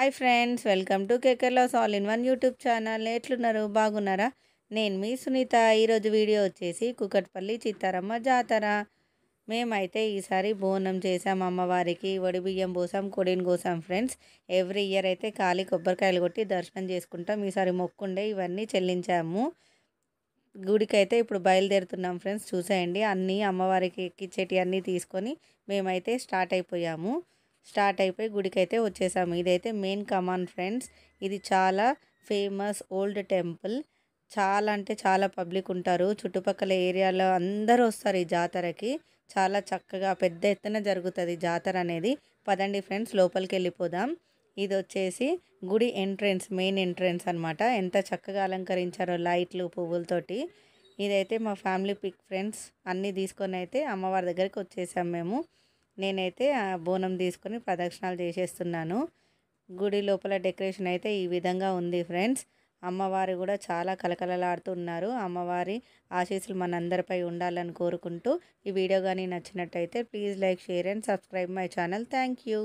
Hi friends, welcome to Kekarlas all in one YouTube channel. ఎట్లున్నారు? బాగున్నారా? నేను మీ సునీత. ఈరోజు వీడియో వచ్చేసి కుకట్పల్లి చిత్తారమ్మ జాతర. మేమైతే ఈసారి బోనం చేసాం అమ్మవారికి. వడిబియ్యం పోసాం, కొడిని కోసాం ఫ్రెండ్స్. ఎవ్రీ ఇయర్ అయితే ఖాళీ కొబ్బరికాయలు కొట్టి దర్శనం చేసుకుంటాం. ఈసారి మొక్కుండే ఇవన్నీ చెల్లించాము. గుడికైతే ఇప్పుడు బయలుదేరుతున్నాం ఫ్రెండ్స్. చూసేయండి, అన్నీ అమ్మవారికి ఎక్కిచ్చేటి అన్నీ తీసుకొని మేమైతే స్టార్ట్ అయిపోయి గుడికైతే వచ్చేసాము. ఇదైతే మెయిన్ కమాన్ ఫ్రెండ్స్. ఇది చాలా ఫేమస్ ఓల్డ్ టెంపుల్. చాలా అంటే చాలా పబ్లిక్ ఉంటారు. చుట్టుపక్కల ఏరియాలో అందరూ వస్తారు ఈ జాతరకి. చాలా చక్కగా పెద్ద ఎత్తున జరుగుతుంది జాతర అనేది. పదండి ఫ్రెండ్స్, లోపలికి వెళ్ళిపోదాం. ఇది వచ్చేసి గుడి ఎంట్రెన్స్, మెయిన్ ఎంట్రెన్స్ అనమాట. ఎంత చక్కగా అలంకరించారో లైట్లు పువ్వులతోటి. ఇదైతే మా ఫ్యామిలీ పిక్ ఫ్రెండ్స్. అన్నీ తీసుకొని అయితే అమ్మవారి దగ్గరికి వచ్చేసాం మేము. నేనైతే బోనం తీసుకొని ప్రదక్షిణాలు చేసేస్తున్నాను. గుడి లోపల డెకరేషన్ అయితే ఈ విధంగా ఉంది ఫ్రెండ్స్. అమ్మవారు కూడా చాలా కలకలలాడుతున్నారు. అమ్మవారి ఆశీస్సులు మనందరిపై ఉండాలని కోరుకుంటూ, ఈ వీడియో కానీ నచ్చినట్టయితే please like, share and subscribe my channel. Thank you.